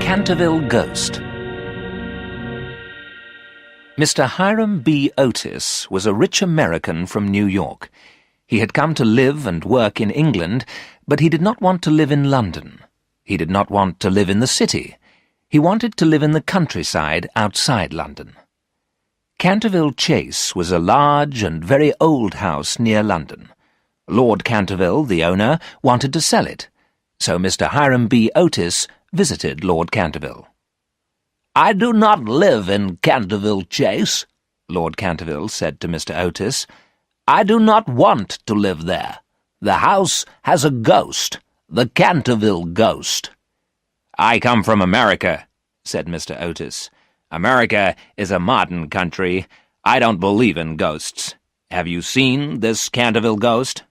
Canterville Ghost. Mr. Hiram B. Otis was a rich American from New York. He had come to live and work in England, but he did not want to live in London. He did not want to live in the city. He wanted to live in the countryside outside London. Canterville Chase was a large and very old house near London. Lord Canterville, the owner, wanted to sell it, so Mr. Hiram B. Otis visited Lord Canterville. "I do not live in Canterville Chase," Lord Canterville said to Mr. Otis. "I do not want to live there. The house has a ghost, the Canterville Ghost." "I come from America," said Mr. Otis. "America is a modern country. I don't believe in ghosts. Have you seen this Canterville Ghost?"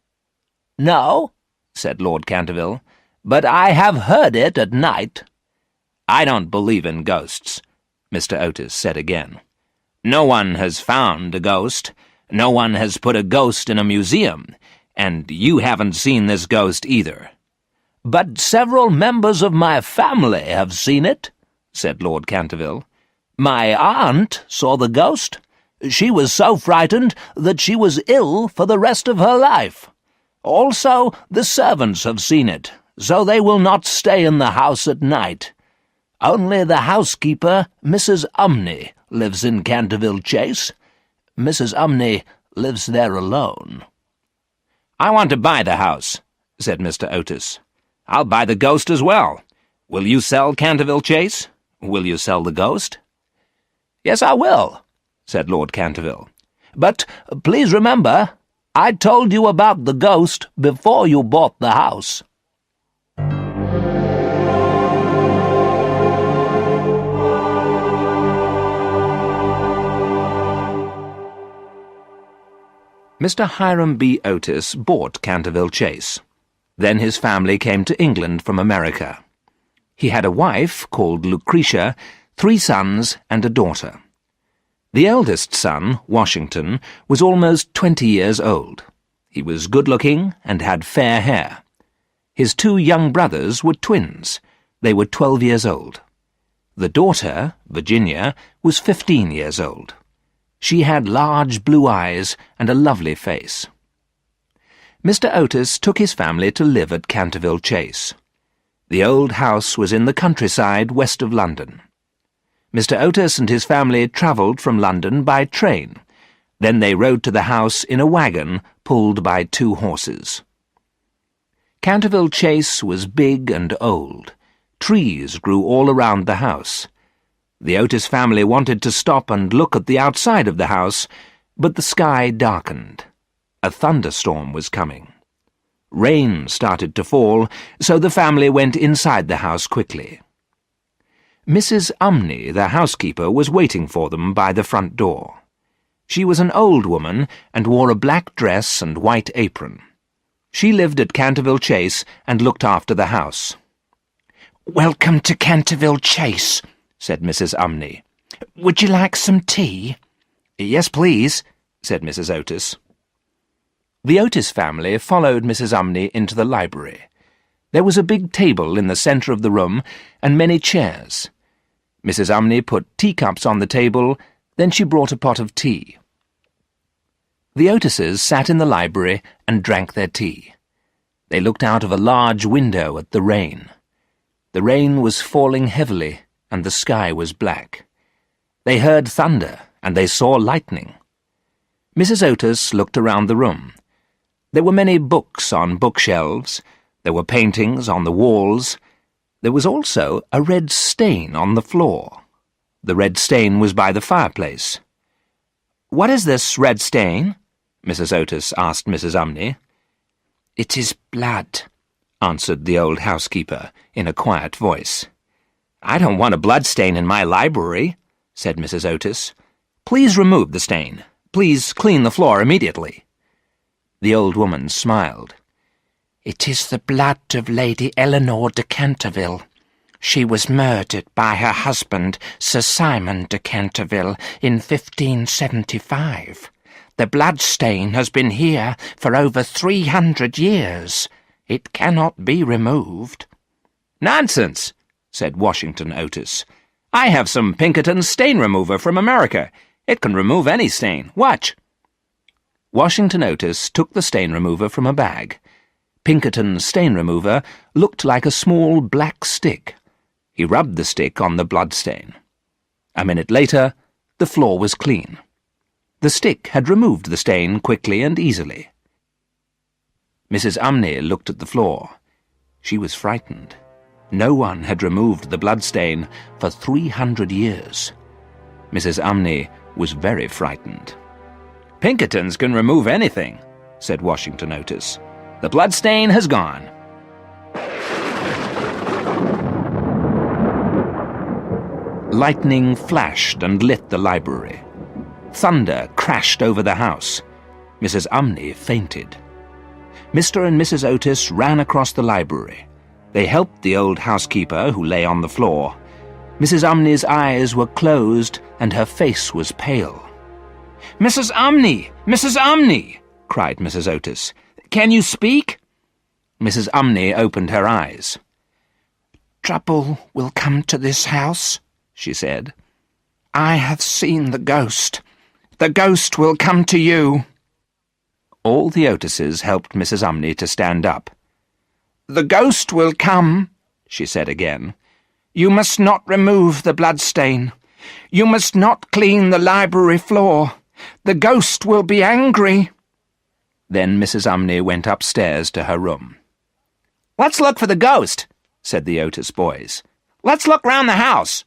"No," said Lord Canterville, "but I have heard it at night." "I don't believe in ghosts," Mr. Otis said again. "No one has found a ghost. No one has put a ghost in a museum, and you haven't seen this ghost either." "But several members of my family have seen it," said Lord Canterville. "My aunt saw the ghost. She was so frightened that she was ill for the rest of her life. Also, the servants have seen it, so they will not stay in the house at night. Only the housekeeper, Mrs. Umney, lives in Canterville Chase. Mrs. Umney lives there alone." "I want to buy the house," said Mr. Otis. "I'll buy the ghost as well. Will you sell Canterville Chase? Will you sell the ghost?" "Yes, I will," said Lord Canterville. "But please remember, I told you about the ghost before you bought the house." Mr. Hiram B. Otis bought Canterville Chase. Then his family came to England from America. He had a wife called Lucretia, 3 sons and a daughter. The eldest son, Washington, was almost 20 years old. He was good-looking and had fair hair. His 2 young brothers were twins. They were 12 years old. The daughter, Virginia, was 15 years old. She had large blue eyes and a lovely face. Mr. Otis took his family to live at Canterville Chase. The old house was in the countryside west of London. Mr. Otis and his family travelled from London by train. Then they rode to the house in a wagon pulled by 2 horses. Canterville Chase was big and old. Trees grew all around the house. The Otis family wanted to stop and look at the outside of the house, but the sky darkened. A thunderstorm was coming. Rain started to fall, so the family went inside the house quickly. Mrs. Umney, the housekeeper, was waiting for them by the front door. She was an old woman and wore a black dress and white apron. She lived at Canterville Chase and looked after the house. "Welcome to Canterville Chase," said Mrs. Umney. "Would you like some tea?" "Yes, please," said Mrs. Otis. The Otis family followed Mrs. Umney into the library. There was a big table in the centre of the room and many chairs. Mrs. Umney put teacups on the table, then she brought a pot of tea. The Otises sat in the library and drank their tea. They looked out of a large window at the rain. The rain was falling heavily, and the sky was black. They heard thunder, and they saw lightning. Mrs. Otis looked around the room. There were many books on bookshelves. There were paintings on the walls. There was also a red stain on the floor. The red stain was by the fireplace. "What is this red stain?" Mrs. Otis asked Mrs. Umney. "It is blood," answered the old housekeeper in a quiet voice. "I don't want a blood stain in my library," said Mrs. Otis. "Please remove the stain. Please clean the floor immediately." The old woman smiled. "It is the blood of Lady Eleanor de Canterville. She was murdered by her husband, Sir Simon de Canterville, in 1575. The blood stain has been here for over 300 years. It cannot be removed." "Nonsense," said Washington Otis. "I have some Pinkerton stain remover from America. It can remove any stain. Watch." Washington Otis took the stain remover from a bag. Pinkerton's stain remover looked like a small black stick. He rubbed the stick on the blood stain. A minute later, the floor was clean. The stick had removed the stain quickly and easily. Mrs. Umney looked at the floor. She was frightened. No one had removed the blood stain for 300 years. Mrs. Umney was very frightened. "Pinkertons can remove anything," said Washington Otis. "The blood stain has gone." Lightning flashed and lit the library. Thunder crashed over the house. Mrs. Umney fainted. Mr. and Mrs. Otis ran across the library. They helped the old housekeeper, who lay on the floor. Mrs. Umney's eyes were closed and her face was pale. "Mrs. Umney! Mrs. Umney!" cried Mrs. Otis. "Can you speak?" Mrs. Umney opened her eyes. "Trouble will come to this house," she said. "I have seen the ghost. The ghost will come to you." All the Otises helped Mrs. Umney to stand up. "The ghost will come," she said again. "You must not remove the bloodstain. You must not clean the library floor. The ghost will be angry." Then Mrs. Umney went upstairs to her room. "Let's look for the ghost," said the Otis boys. "Let's look round the house."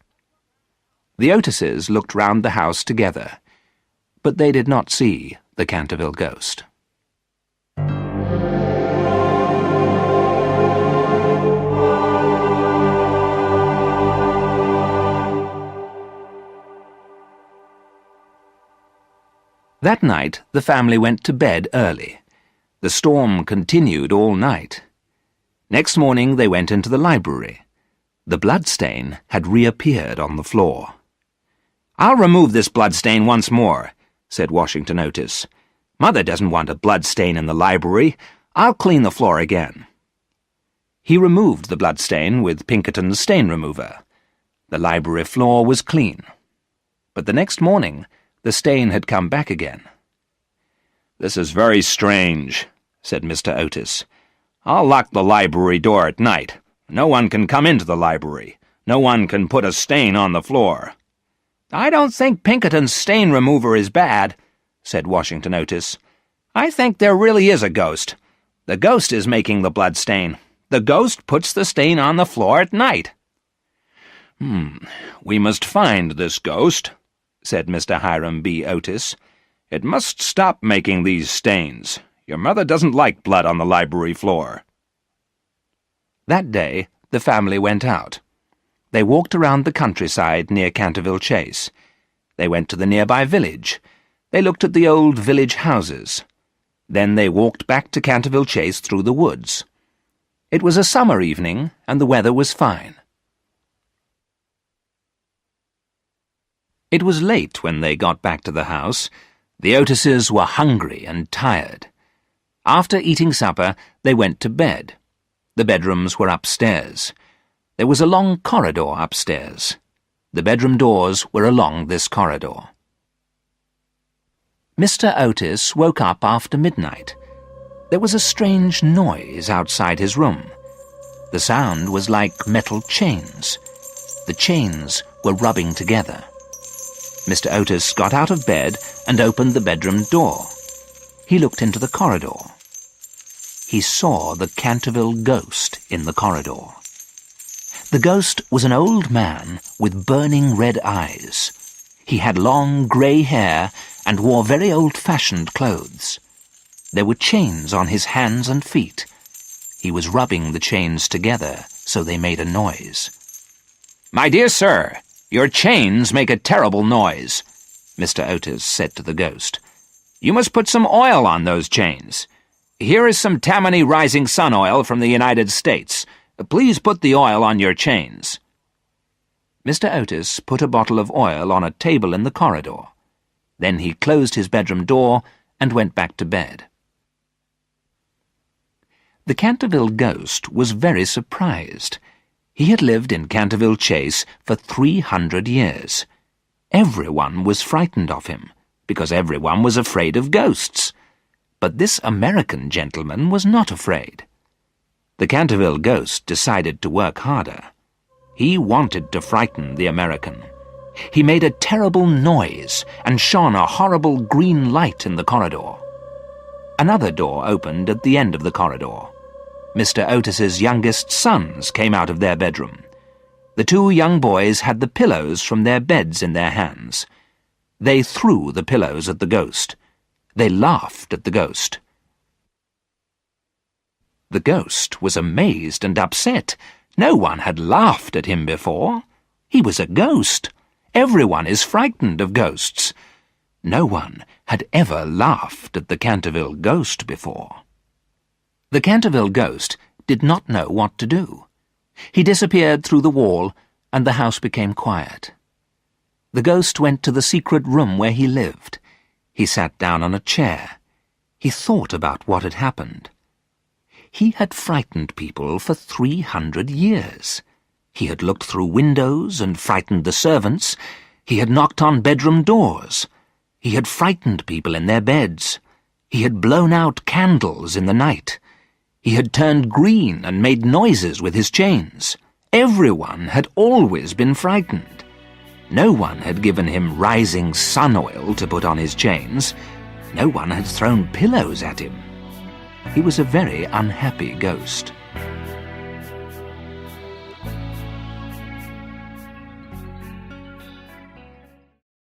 The Otises looked round the house together, but they did not see the Canterville Ghost. That night the family went to bed early. The storm continued all night. Next morning they went into the library. The bloodstain had reappeared on the floor. "I'll remove this bloodstain once more," said Washington Otis. "Mother doesn't want a bloodstain in the library. I'll clean the floor again." He removed the bloodstain with Pinkerton's stain remover. The library floor was clean. But the next morning the stain had come back again. "This is very strange," said Mr. Otis. "I'll lock the library door at night. No one can come into the library. No one can put a stain on the floor." "I don't think Pinkerton's stain remover is bad," said Washington Otis. "I think there really is a ghost. The ghost is making the blood stain. The ghost puts the stain on the floor at night." We must find this ghost," said Mr. Hiram B. Otis. "It must stop making these stains. Your mother doesn't like blood on the library floor." That day the family went out. They walked around the countryside near Canterville Chase. They went to the nearby village. They looked at the old village houses. Then they walked back to Canterville Chase through the woods. It was a summer evening, and the weather was fine. It was late when they got back to the house. The Otises were hungry and tired. After eating supper, they went to bed. The bedrooms were upstairs. There was a long corridor upstairs. The bedroom doors were along this corridor. Mr. Otis woke up after midnight. There was a strange noise outside his room. The sound was like metal chains. The chains were rubbing together. Mr. Otis got out of bed and opened the bedroom door. He looked into the corridor. He saw the Canterville Ghost in the corridor. The ghost was an old man with burning red eyes. He had long grey hair and wore very old-fashioned clothes. There were chains on his hands and feet. He was rubbing the chains together so they made a noise. "My dear sir, your chains make a terrible noise," Mr. Otis said to the ghost. "You must put some oil on those chains. Here is some Tammany Rising Sun oil from the United States. Please put the oil on your chains." Mr. Otis put a bottle of oil on a table in the corridor. Then he closed his bedroom door and went back to bed. The Canterville Ghost was very surprised. He had lived in Canterville Chase for 300 years. Everyone was frightened of him, because everyone was afraid of ghosts. But this American gentleman was not afraid. The Canterville Ghost decided to work harder. He wanted to frighten the American. He made a terrible noise and shone a horrible green light in the corridor. Another door opened at the end of the corridor. Mr. Otis's youngest sons came out of their bedroom. The two young boys had the pillows from their beds in their hands. They threw the pillows at the ghost. They laughed at the ghost. The ghost was amazed and upset. No one had laughed at him before. He was a ghost. Everyone is frightened of ghosts. No one had ever laughed at the Canterville Ghost before. The Canterville Ghost did not know what to do. He disappeared through the wall, and the house became quiet. The ghost went to the secret room where he lived. He sat down on a chair. He thought about what had happened. He had frightened people for 300 years. He had looked through windows and frightened the servants. He had knocked on bedroom doors. He had frightened people in their beds. He had blown out candles in the night. He had turned green and made noises with his chains. Everyone had always been frightened. No one had given him rising sun oil to put on his chains. No one had thrown pillows at him. He was a very unhappy ghost.